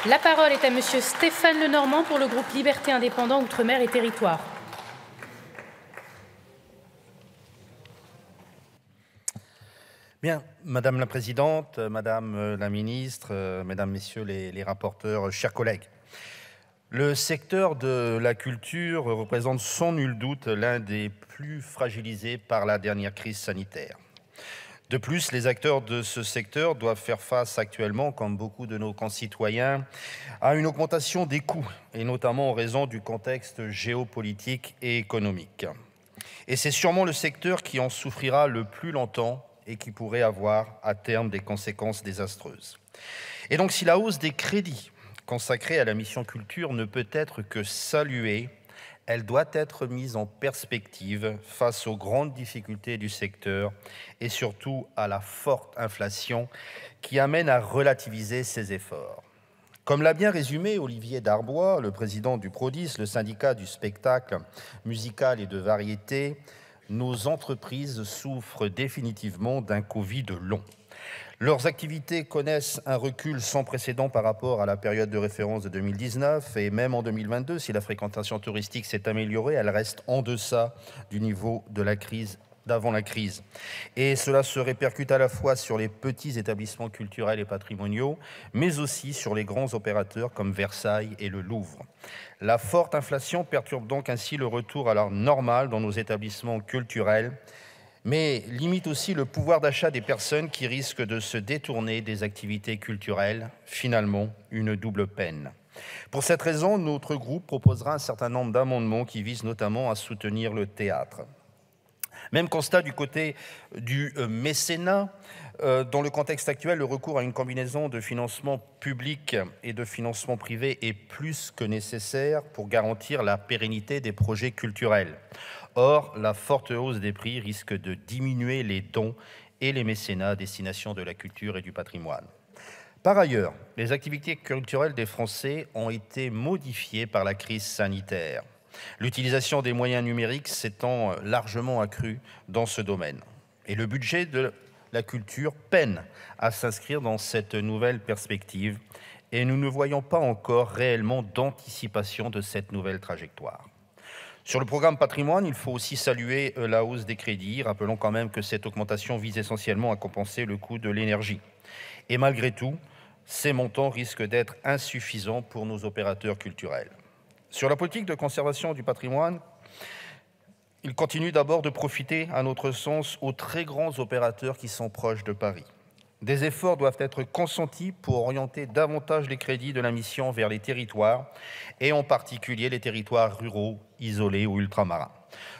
La parole est à Monsieur Stéphane Lenormand pour le groupe Liberté Indépendants Outre-mer et Territoires. Bien, Madame la Présidente, Madame la Ministre, Mesdames, Messieurs les rapporteurs, chers collègues. Le secteur de la culture représente sans nul doute l'un des plus fragilisés par la dernière crise sanitaire. De plus, les acteurs de ce secteur doivent faire face actuellement, comme beaucoup de nos concitoyens, à une augmentation des coûts, et notamment en raison du contexte géopolitique et économique. Et c'est sûrement le secteur qui en souffrira le plus longtemps et qui pourrait avoir à terme des conséquences désastreuses. Et donc, si la hausse des crédits consacrée à la mission culture ne peut être que saluée, elle doit être mise en perspective face aux grandes difficultés du secteur et surtout à la forte inflation qui amène à relativiser ces efforts. Comme l'a bien résumé Olivier Darbois, le président du Prodis, le syndicat du spectacle musical et de variété, nos entreprises souffrent définitivement d'un Covid long. Leurs activités connaissent un recul sans précédent par rapport à la période de référence de 2019 et même en 2022, si la fréquentation touristique s'est améliorée, elle reste en deçà du niveau de la crise d'avant la crise. Et cela se répercute à la fois sur les petits établissements culturels et patrimoniaux, mais aussi sur les grands opérateurs comme Versailles et le Louvre. La forte inflation perturbe donc ainsi le retour à l'art normal dans nos établissements culturels, mais limite aussi le pouvoir d'achat des personnes qui risquent de se détourner des activités culturelles, finalement une double peine. Pour cette raison, notre groupe proposera un certain nombre d'amendements qui visent notamment à soutenir le théâtre. Même constat du côté du mécénat. Dans le contexte actuel, le recours à une combinaison de financement public et de financement privé est plus que nécessaire pour garantir la pérennité des projets culturels. Or, la forte hausse des prix risque de diminuer les dons et les mécénats à destination de la culture et du patrimoine. Par ailleurs, les activités culturelles des Français ont été modifiées par la crise sanitaire. L'utilisation des moyens numériques s'étant largement accrue dans ce domaine. Et le budget de la culture peine à s'inscrire dans cette nouvelle perspective et nous ne voyons pas encore réellement d'anticipation de cette nouvelle trajectoire. Sur le programme patrimoine, il faut aussi saluer la hausse des crédits. Rappelons quand même que cette augmentation vise essentiellement à compenser le coût de l'énergie. Et malgré tout, ces montants risquent d'être insuffisants pour nos opérateurs culturels. Sur la politique de conservation du patrimoine, il continue d'abord de profiter, à notre sens, aux très grands opérateurs qui sont proches de Paris. Des efforts doivent être consentis pour orienter davantage les crédits de la mission vers les territoires, et en particulier les territoires ruraux, isolés ou ultramarins.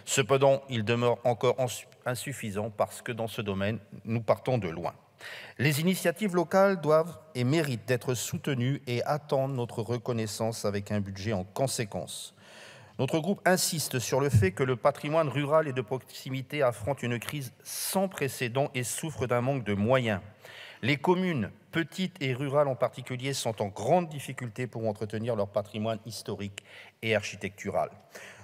Cependant, il demeure encore insuffisant parce que dans ce domaine, nous partons de loin. Les initiatives locales doivent et méritent d'être soutenues et attendent notre reconnaissance avec un budget en conséquence. Notre groupe insiste sur le fait que le patrimoine rural et de proximité affronte une crise sans précédent et souffre d'un manque de moyens. Les communes, petites et rurales en particulier, sont en grande difficulté pour entretenir leur patrimoine historique et architectural.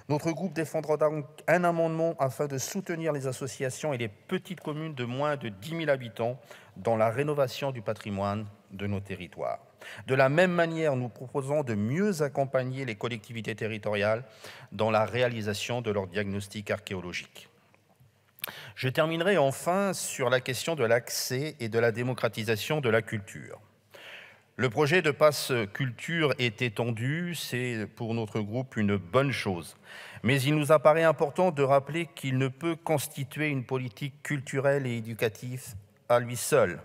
Notre groupe défendra donc un amendement afin de soutenir les associations et les petites communes de moins de 10 000 habitants dans la rénovation du patrimoine de nos territoires. De la même manière, nous proposons de mieux accompagner les collectivités territoriales dans la réalisation de leur diagnostic archéologique. Je terminerai enfin sur la question de l'accès et de la démocratisation de la culture. Le projet de passe culture est étendu, c'est pour notre groupe une bonne chose. Mais il nous apparaît important de rappeler qu'il ne peut constituer une politique culturelle et éducative à lui seul.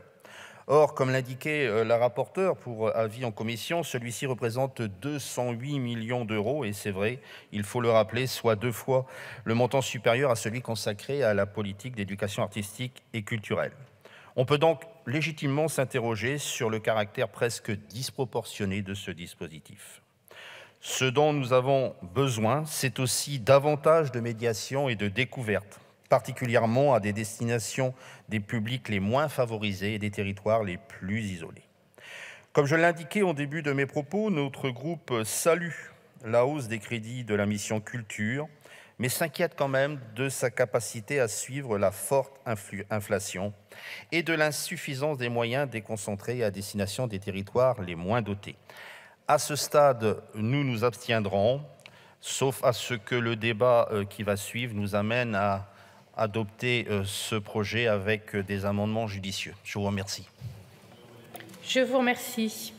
Or, comme l'indiquait la rapporteure pour avis en commission, celui-ci représente 208 millions d'euros, et c'est vrai, il faut le rappeler, soit 2 fois le montant supérieur à celui consacré à la politique d'éducation artistique et culturelle. On peut donc légitimement s'interroger sur le caractère presque disproportionné de ce dispositif. Ce dont nous avons besoin, c'est aussi davantage de médiation et de découverte, particulièrement à des destinations des publics les moins favorisés et des territoires les plus isolés. Comme je l'indiquais au début de mes propos, notre groupe salue la hausse des crédits de la mission culture, mais s'inquiète quand même de sa capacité à suivre la forte inflation et de l'insuffisance des moyens déconcentrés à destination des territoires les moins dotés. À ce stade, nous nous abstiendrons, sauf à ce que le débat qui va suivre nous amène à adopter ce projet avec des amendements judicieux. Je vous remercie. Je vous remercie.